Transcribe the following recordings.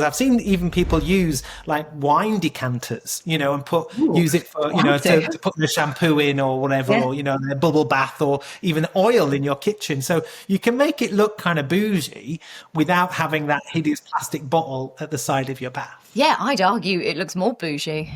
because I've seen even people use like wine decanters, and use it for, to put the shampoo in or whatever, or, a bubble bath or even oil in your kitchen. So you can make it look kind of bougie without having that hideous plastic bottle at the side of your bath. Yeah, I'd argue it looks more bougie.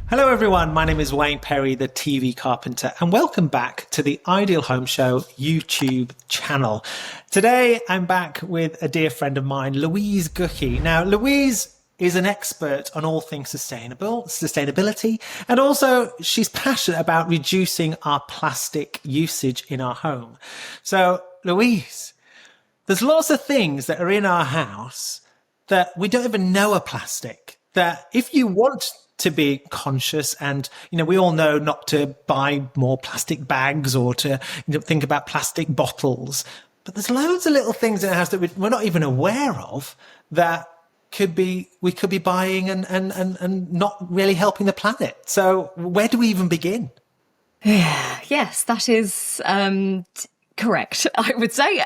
Hello, everyone. My name is Wayne Perry, the TV Carpenter, and welcome back to the Ideal Home Show YouTube channel. Today, I'm back with a dear friend of mine, Louise Gookey. Now, Louise is an expert on all things sustainability, and also she's passionate about reducing our plastic usage in our home. So, Louise, there's lots of things that are in our house that we don't even know are plastic, that if you want to be conscious, and we all know not to buy more plastic bags or to think about plastic bottles, but there's loads of little things in our house that we're not even aware of that we could be buying and not really helping the planet. So where do we even begin? Yes, that is correct, I would say.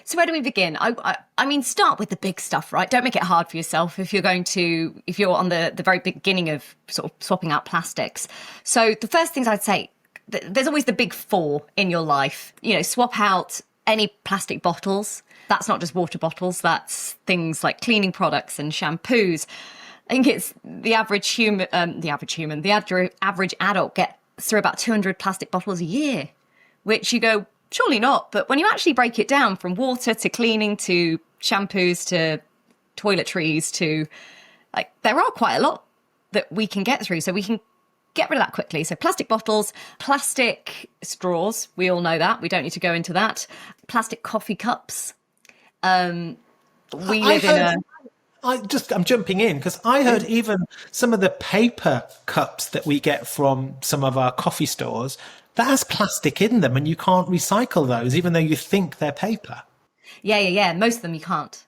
So where do we begin? I mean, start with the big stuff, right? Don't make it hard for yourself if you're on the very beginning of sort of swapping out plastics. So the first things I'd say, there's always the big four in your life. Swap out any plastic bottles. That's not just water bottles. That's things like cleaning products and shampoos. I think it's the average average adult gets through about 200 plastic bottles a year, which you go, surely not. But when you actually break it down from water to cleaning to shampoos to toiletries to there are quite a lot that we can get through. So we can get rid of that quickly. So plastic bottles, plastic straws. We all know that. We don't need to go into that. Plastic coffee cups. I'm jumping in because I heard even some of the paper cups that we get from some of our coffee stores that has plastic in them, and you can't recycle those, even though you think they're paper. Yeah. Most of them you can't.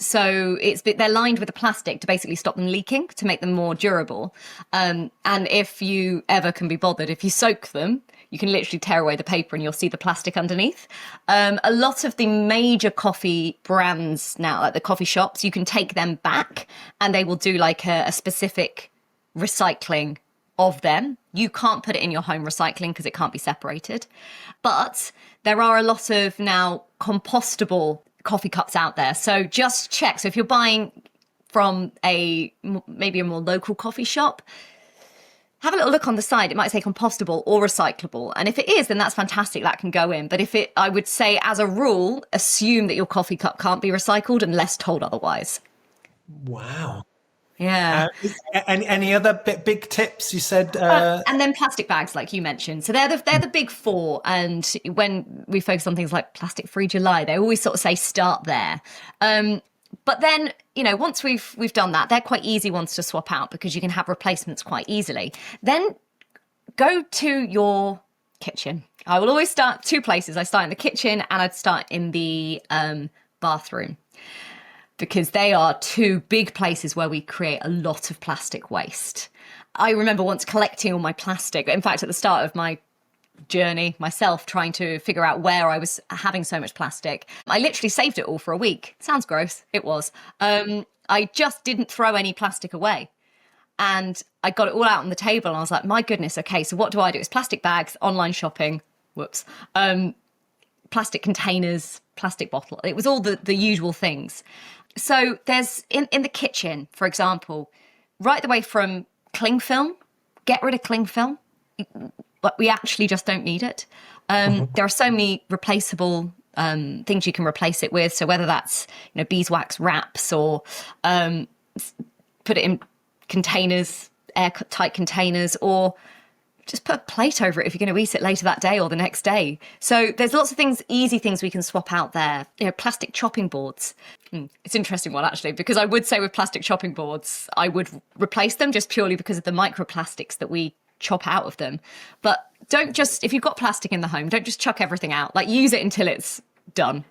So they're lined with a plastic to basically stop them leaking, to make them more durable. And if you ever can be bothered, if you soak them, you can literally tear away the paper and you'll see the plastic underneath. A lot of the major coffee brands now, like the coffee shops, you can take them back and they will do like a specific recycling of them. You can't put it in your home recycling because it can't be separated. But there are a lot of now compostable coffee cups out there. So just check. So if you're buying from maybe a more local coffee shop, have a little look on the side. It might say compostable or recyclable. And if it is, then that's fantastic. That can go in. But I would say as a rule, assume that your coffee cup can't be recycled unless told otherwise. Wow. Yeah. Any other big tips you said? And then plastic bags, like you mentioned. So they're the big four. And when we focus on things like Plastic Free July, they always sort of say start there. But then, once we've done that, they're quite easy ones to swap out because you can have replacements quite easily. Then go to your kitchen. I will always start two places. I start in the kitchen and I'd start in the bathroom, because they are two big places where we create a lot of plastic waste. I remember once collecting all my plastic. In fact, at the start of my journey myself, trying to figure out where I was having so much plastic, I literally saved it all for a week. Sounds gross. It was. I just didn't throw any plastic away. And I got it all out on the table and I was like, my goodness, okay, so what do I do? It's plastic bags, online shopping, whoops, plastic containers, plastic bottle. It was all the usual things. So there's, in the kitchen, for example, right the way from cling film, get rid of cling film. But we actually just don't need it. There are so many replaceable things you can replace it with. So whether that's beeswax wraps or put it in containers, airtight containers, or just put a plate over it if you're going to eat it later that day or the next day. So there's lots of things, easy things we can swap out there. Plastic chopping boards. It's an interesting one, actually, because I would say with plastic chopping boards, I would replace them just purely because of the microplastics that we chop out of them. But if you've got plastic in the home, don't just chuck everything out. Use it until it's done.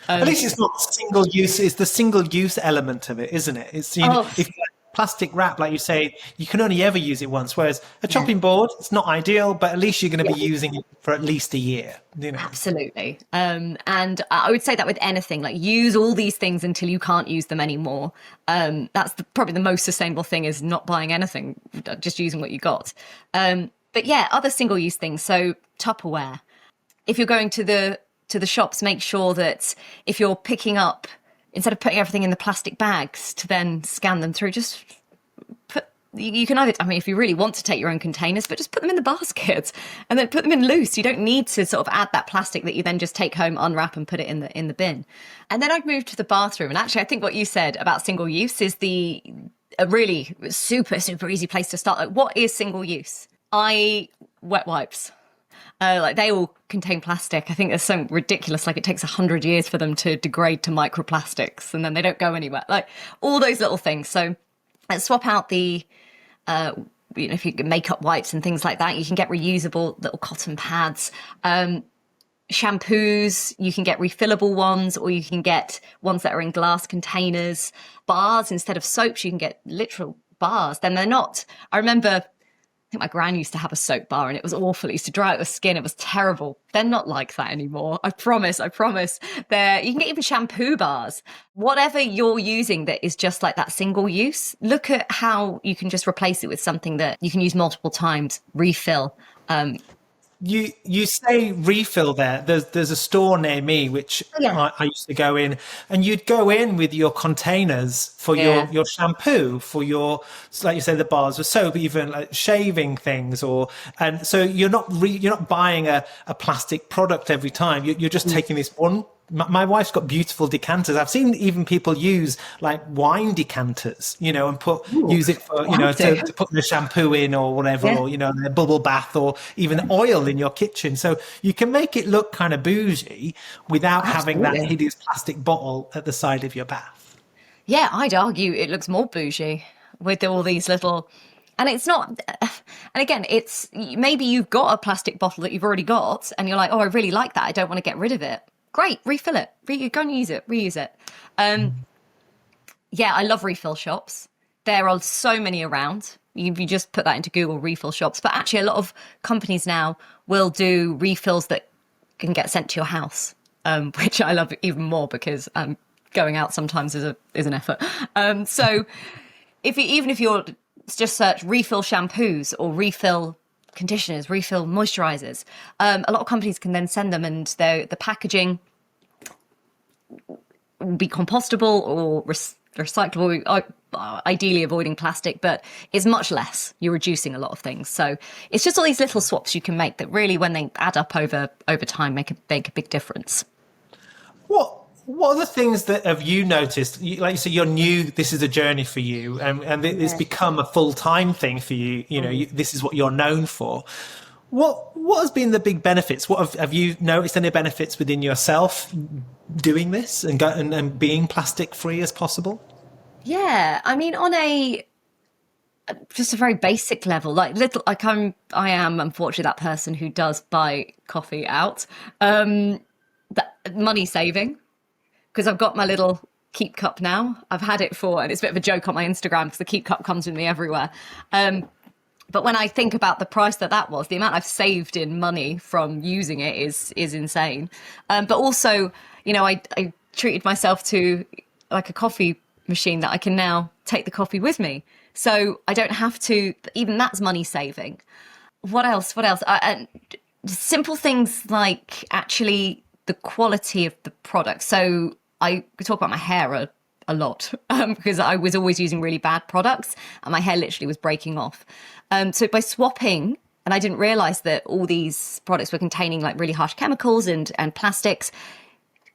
At least it's not single use. It's the single use element of it, isn't it? It's plastic wrap, like you say, you can only ever use it once. Whereas a chopping board, it's not ideal, but at least you're going to be using it for at least a year. Absolutely. And I would say that with anything, like use all these things until you can't use them anymore. That's probably the most sustainable thing, is not buying anything, just using what you got. But yeah, other single-use things. So Tupperware. If you're going to the shops, make sure that if you're picking up, instead of putting everything in the plastic bags to then scan them through, just put, you can either, I mean, if you really want to take your own containers, but just put them in the basket and then put them in loose. You don't need to sort of add that plastic that you then just take home, unwrap and put it in the bin. And then I'd move to the bathroom. And actually, I think what you said about single use is a really super, super easy place to start. Like, what is single use? Wet wipes. Like they all contain plastic. I think there's something ridiculous, like it takes 100 years for them to degrade to microplastics and then they don't go anywhere. Like all those little things. So let's swap out the, if you get makeup wipes and things like that, you can get reusable little cotton pads. Shampoos, you can get refillable ones, or you can get ones that are in glass containers. Bars, instead of soaps, you can get literal bars. Then they're not, I remember, I think my gran used to have a soap bar and it was awful. It used to dry out the skin. It was terrible. They're not like that anymore. I promise. You can get even shampoo bars. Whatever you're using that is just like that single use, look at how you can just replace it with something that you can use multiple times, refill. You say refill there. There's a store near me which I used to go in, and you'd go in with your containers for your shampoo, for your, like you say, the bars of soap, even like shaving things, and so you're not buying a plastic product every time. You're just taking this one. My wife's got beautiful decanters. I've seen even people use like wine decanters, and use it for, to put the shampoo in or whatever, or, a bubble bath or even oil in your kitchen. So you can make it look kind of bougie without having that hideous plastic bottle at the side of your bath. Yeah, I'd argue it looks more bougie with all these little, and it's not, and again, it's maybe you've got a plastic bottle that you've already got and you're like, oh, I really like that. I don't want to get rid of it. Great, refill it. Go and use it, reuse it. Yeah, I love refill shops. There are so many around. You just put that into Google, refill shops. But actually, a lot of companies now will do refills that can get sent to your house, which I love even more because going out sometimes is an effort. So even if you're just search refill shampoos or refill conditioners, refill moisturizers, a lot of companies can then send them, and the packaging will be compostable or recyclable, ideally avoiding plastic, but it's much less. You're reducing a lot of things. So it's just all these little swaps you can make that really, when they add up over time, make a big difference. What are the things that have you noticed? Like you say, you're new. This is a journey for you, and it's become a full-time thing for you. This is what you're known for. What has been the big benefits? What have you noticed any benefits within yourself doing this and being plastic free as possible? Yeah, I mean, on just a very basic level, I am unfortunately that person who does buy coffee out. That money saving. Because I've got my little keep cup now. I've had it and it's a bit of a joke on my Instagram because the keep cup comes with me everywhere. But when I think about the price that was, the amount I've saved in money from using it is insane. But also, I treated myself to like a coffee machine that I can now take the coffee with me. So I don't have to, even that's money saving. What else? Simple things like actually the quality of the product. So I talk about my hair a lot because I was always using really bad products and my hair literally was breaking off. So by swapping, and I didn't realize that all these products were containing like really harsh chemicals and plastics,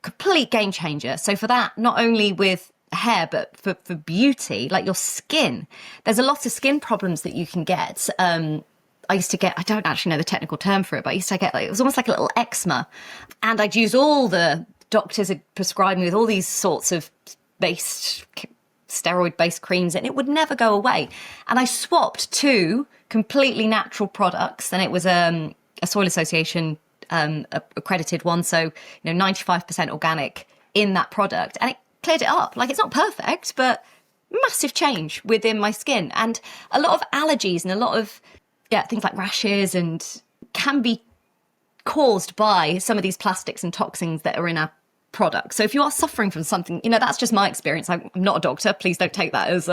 complete game changer. So for that, not only with hair, but for beauty, like your skin, there's a lot of skin problems that you can get. I used to get, I don't actually know the technical term for it, but I used to get it was almost like a little eczema. And I'd use all the doctors had prescribed me with all these sorts of steroid-based creams, and it would never go away. And I swapped to completely natural products, and it was a Soil Association accredited one, so 95% organic in that product, and it cleared it up. Like, it's not perfect, but massive change within my skin. And a lot of allergies and a lot of things like rashes and can be caused by some of these plastics and toxins that are in our products. So if you are suffering from something, that's just my experience. I'm not a doctor. Please don't take that as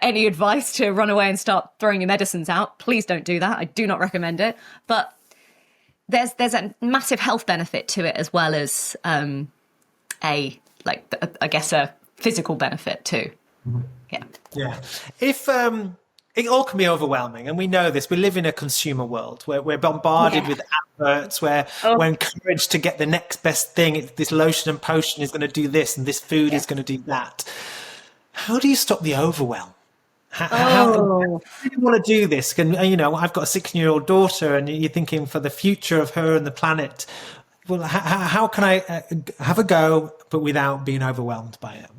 any advice to run away and start throwing your medicines out. Please don't do that. I do not recommend it. But there's a massive health benefit to it, as well as a physical benefit too. Yeah. If it all can be overwhelming, and we know this. We live in a consumer world where we're bombarded with adverts, where we're encouraged to get the next best thing. This lotion and potion is going to do this, and this food is going to do that. How do you stop the overwhelm? How do you want to do this? I've got a 16-year-old daughter, and you're thinking for the future of her and the planet. Well, how can I have a go, but without being overwhelmed by it?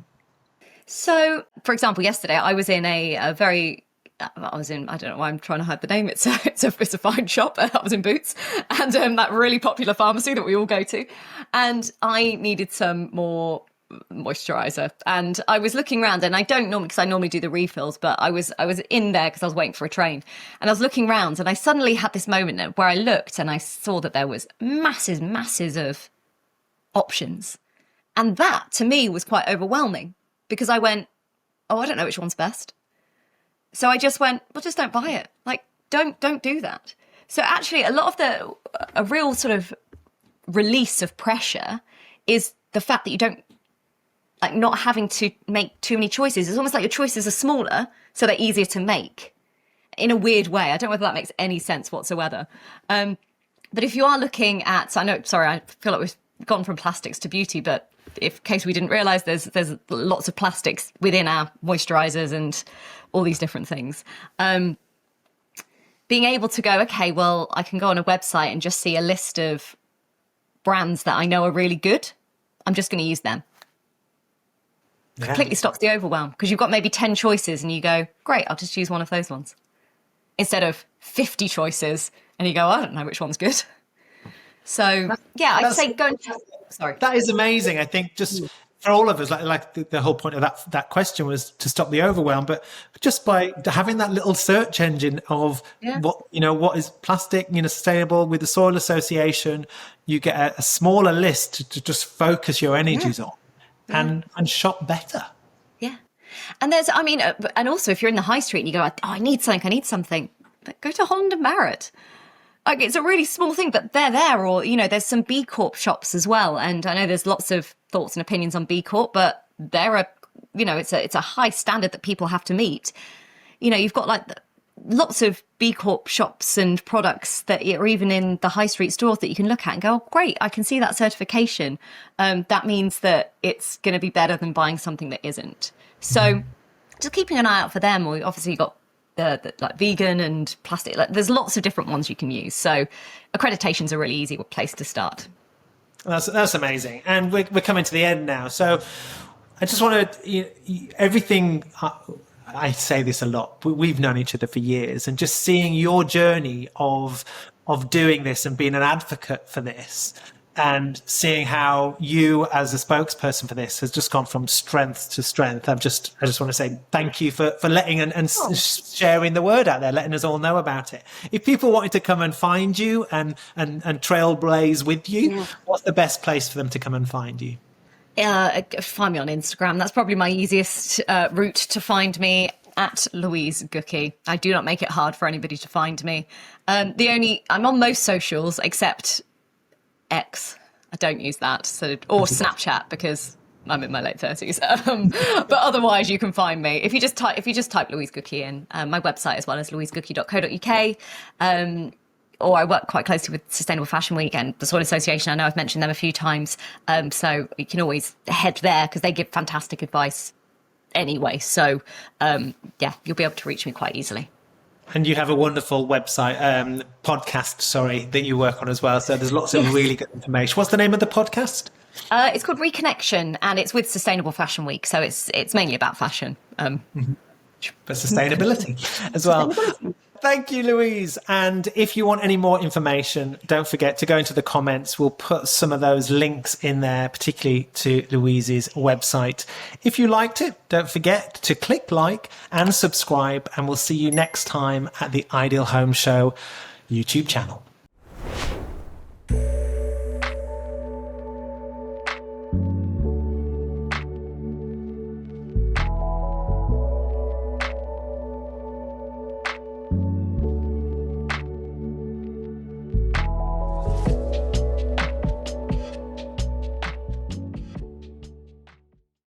So, for example, yesterday I was in I don't know why I'm trying to hide the name. It's a fine shop. I was in Boots, and that really popular pharmacy that we all go to. And I needed some more moisturizer, and I was looking around, and I don't normally, because I normally do the refills, but I was in there because I was waiting for a train, and I was looking around, and I suddenly had this moment where I looked and I saw that there was masses of options, and that to me was quite overwhelming, because I went, I don't know which one's best. So I just went, well, just don't buy it. Like, don't do that. So actually, a lot of a real sort of release of pressure is the fact that you don't, like, not having to make too many choices. It's almost like your choices are smaller, so they're easier to make in a weird way. I don't know whether that makes any sense whatsoever. But if you are looking at, I feel like we've gone from plastics to beauty, but in case we didn't realise, there's lots of plastics within our moisturisers and all these different things. Being able to go, okay, well, I can go on a website and just see a list of brands that I know are really good. I'm just going to use them. Yeah. Completely stops the overwhelm, because you've got maybe 10 choices and you go, great, I'll just use one of those ones. Instead of 50 choices and you go, I don't know which one's good. So, I'd say go and test. Sorry. That is amazing. I think just for all of us, like the whole point of that question was to stop the overwhelm, but just by having that little search engine of what is plastic, sustainable, with the Soil Association, you get a smaller list to just focus your energies on and shop better. Yeah. And and also if you're in the high street and you go, I need something, but go to Holland and Barrett. Like, it's a really small thing, but they're there. Or, there's some B Corp shops as well. And I know there's lots of thoughts and opinions on B Corp, but it's a high standard that people have to meet. You've got like lots of B Corp shops and products that are even in the high street stores that you can look at and go, oh, great, I can see that certification. That means that it's going to be better than buying something that isn't. So just keeping an eye out for them. Or obviously you've got the like vegan and plastic. Like, there's lots of different ones you can use. So accreditation's a really easy place to start. That's amazing. And we're coming to the end now. So I just want to, everything, I say this a lot, we've known each other for years, and just seeing your journey of doing this and being an advocate for this, and seeing how you as a spokesperson for this has just gone from strength to strength. I just want to say thank you for letting and sharing the word out there, letting us all know about it. If people wanted to come and find you and trailblaze with you, what's the best place for them to come and find you? Find me on Instagram. That's probably my easiest route to find me, at Louise Gookey. I do not make it hard for anybody to find me. I'm on most socials except X. I don't use that, or Snapchat, because I'm in my late 30s. But otherwise, you can find me if you just type Louise Gookey in. My website as well is louisegookey.co.uk. Or I work quite closely with Sustainable Fashion Week and the Soil Association. I know I've mentioned them a few times, so you can always head there because they give fantastic advice anyway. So you'll be able to reach me quite easily. And you have a wonderful website, podcast, that you work on as well. So there's lots of really good information. What's the name of the podcast? It's called Reconnection, and it's with Sustainable Fashion Week. So it's mainly about fashion. But sustainability as well. Thank you, Louise. And if you want any more information, don't forget to go into the comments. We'll put some of those links in there, particularly to Louise's website. If you liked it, don't forget to click like and subscribe, and we'll see you next time at the Ideal Home Show YouTube channel.